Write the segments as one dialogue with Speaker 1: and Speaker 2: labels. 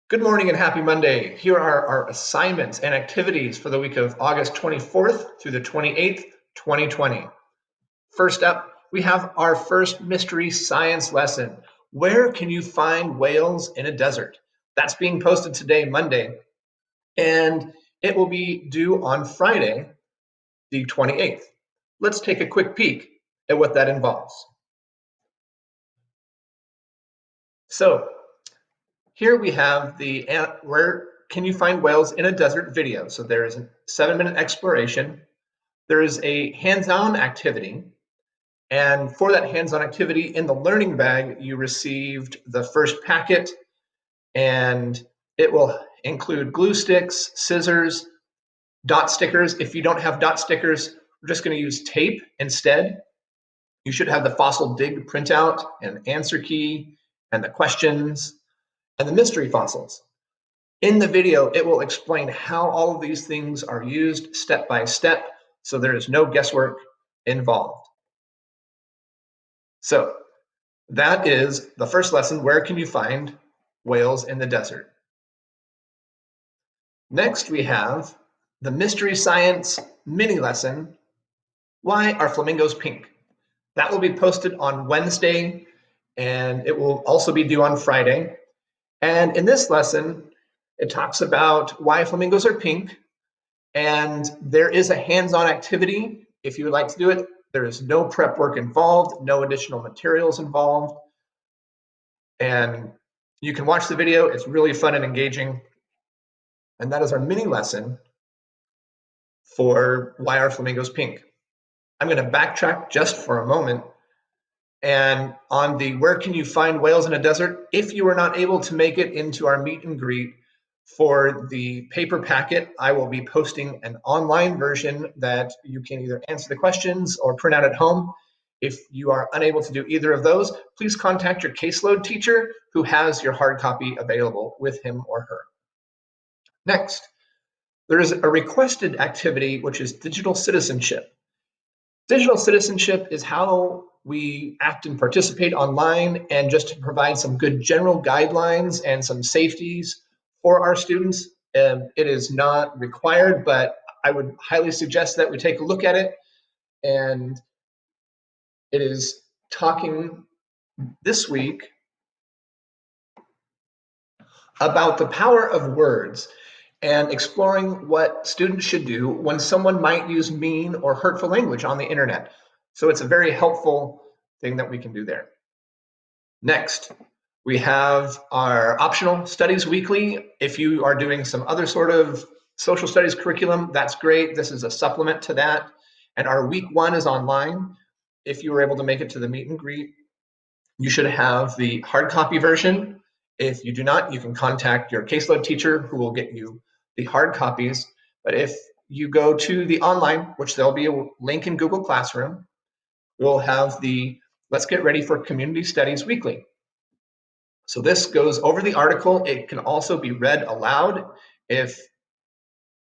Speaker 1: Good morning and happy Monday. Here are our assignments and activities for the week of August 24th through the 28th, 2020. First up, we have our first mystery science lesson. Where can you find whales in a desert? That's being posted today, Monday, and it will be due on Friday, the 28th. Let's take a quick peek at what that involves. So, here we have the where can you find whales in a desert video. So there is a 7-minute exploration. There is a hands-on activity. And for that hands-on activity in the learning bag, you received the first packet, and it will include glue sticks, scissors, dot stickers. If you don't have dot stickers, we're just going to use tape instead. You should have the fossil dig printout and answer key and the questions and the mystery fossils. In the video, it will explain how all of these things are used step by step, so there is no guesswork involved. So that is the first lesson. Where can you find whales in the desert? Next, we have the mystery science mini lesson, why are flamingos pink? That will be posted on Wednesday, and it will also be due on Friday. And in this lesson, it talks about why flamingos are pink, and there is a hands-on activity if you would like to do it. There is no prep work involved, no additional materials involved, and you can watch the video. It's really fun and engaging. And that is our mini lesson for why are flamingos pink. I'm going to backtrack just for a moment. And on the where can you find whales in a desert, if you were not able to make it into our meet and greet for the paper packet, I will be posting an online version that you can either answer the questions or print out at home. If you are unable to do either of those, please contact your caseload teacher who has your hard copy available with him or her. Next, there is a requested activity, which is digital citizenship. Digital citizenship is how we act and participate online, and just to provide some good general guidelines and some safeties for our students. It is not required, but I would highly suggest that we take a look at it. And it is talking this week about the power of words and exploring what students should do when someone might use mean or hurtful language on the internet. So it's a very helpful thing that we can do there. Next, we have our optional studies weekly. If you are doing some other sort of social studies curriculum, that's great. This is a supplement to that. And our week 1 is online. If you were able to make it to the meet and greet, you should have the hard copy version. If you do not, you can contact your caseload teacher who will get you the hard copies. But if you go to the online, which there'll be a link in Google Classroom, we'll have the Let's Get Ready for Community Studies Weekly. So this goes over the article. It can also be read aloud if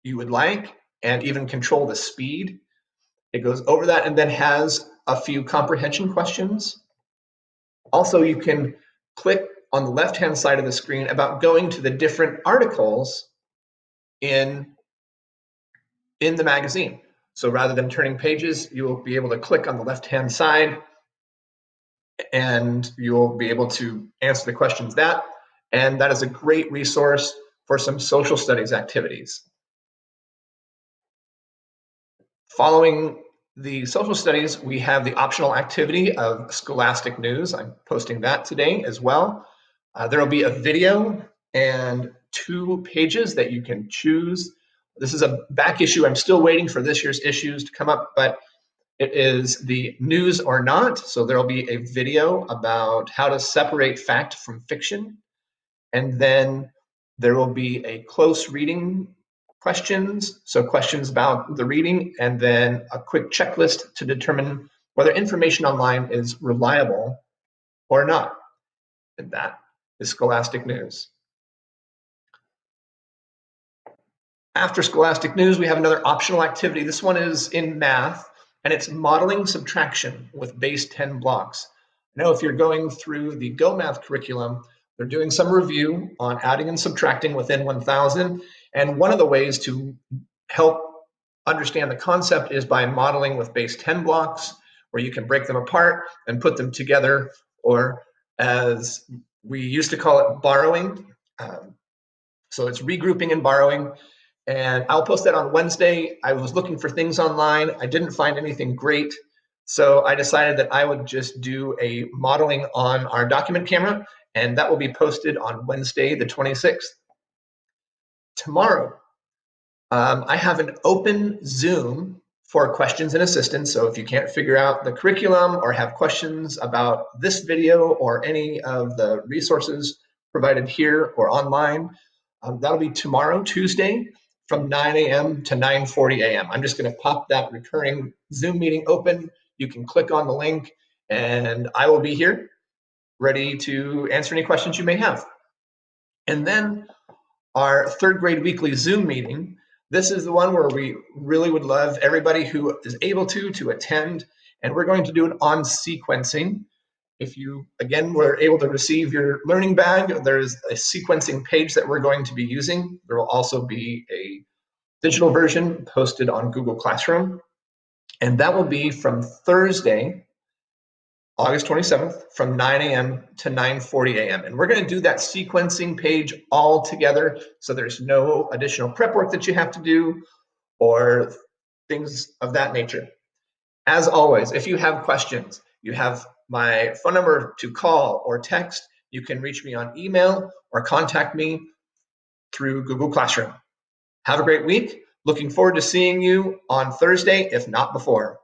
Speaker 1: you would like, and even control the speed. It goes over that and then has a few comprehension questions. Also, you can click on the left-hand side of the screen about going to the different articles in the magazine. So rather than turning pages, you will be able to click on the left-hand side and you'll be able to answer the questions and that is a great resource for some social studies activities. Following the social studies, we have the optional activity of Scholastic News. I'm posting that today as well. There will be a video and 2 pages that you can choose. This is a back issue. I'm still waiting for this year's issues to come up, but it is the news or not. So there will be a video about how to separate fact from fiction. And then there will be a close reading questions. So questions about the reading, and then a quick checklist to determine whether information online is reliable or not. And that is Scholastic News. After Scholastic News, we have another optional activity. This one is in math, and it's modeling subtraction with base 10 blocks. Now, if you're going through the Go Math curriculum, They're doing some review on adding and subtracting within 1000. And one of the ways to help understand the concept is by modeling with base 10 blocks, where you can break them apart and put them together, or as we used to call it, borrowing. So it's regrouping and borrowing. And I'll post that on Wednesday. I was looking for things online. I didn't find anything great. So I decided that I would just do a modeling on our document camera, and that will be posted on Wednesday, the 26th. Tomorrow, I have an open Zoom for questions and assistance. So if you can't figure out the curriculum or have questions about this video or any of the resources provided here or online, that'll be tomorrow, Tuesday, from 9 a.m. to 9:40 a.m. I'm just going to pop that recurring Zoom meeting open. You can click on the link, and I will be here ready to answer any questions you may have. And then our third grade weekly Zoom meeting. This is the one where we really would love everybody who is able to attend, and we're going to do it on sequencing. If you, again, were able to receive your learning bag, there's a sequencing page that we're going to be using. There will also be a digital version posted on Google Classroom, and that will be from Thursday, August 27th, from 9 a.m. to 9:40 a.m. And we're going to do that sequencing page all together, so there's no additional prep work that you have to do or things of that nature. As always, if you have questions, you have my phone number to call or text. You can reach me on email or contact me through Google Classroom. Have a great week. Looking forward to seeing you on Thursday, if not before.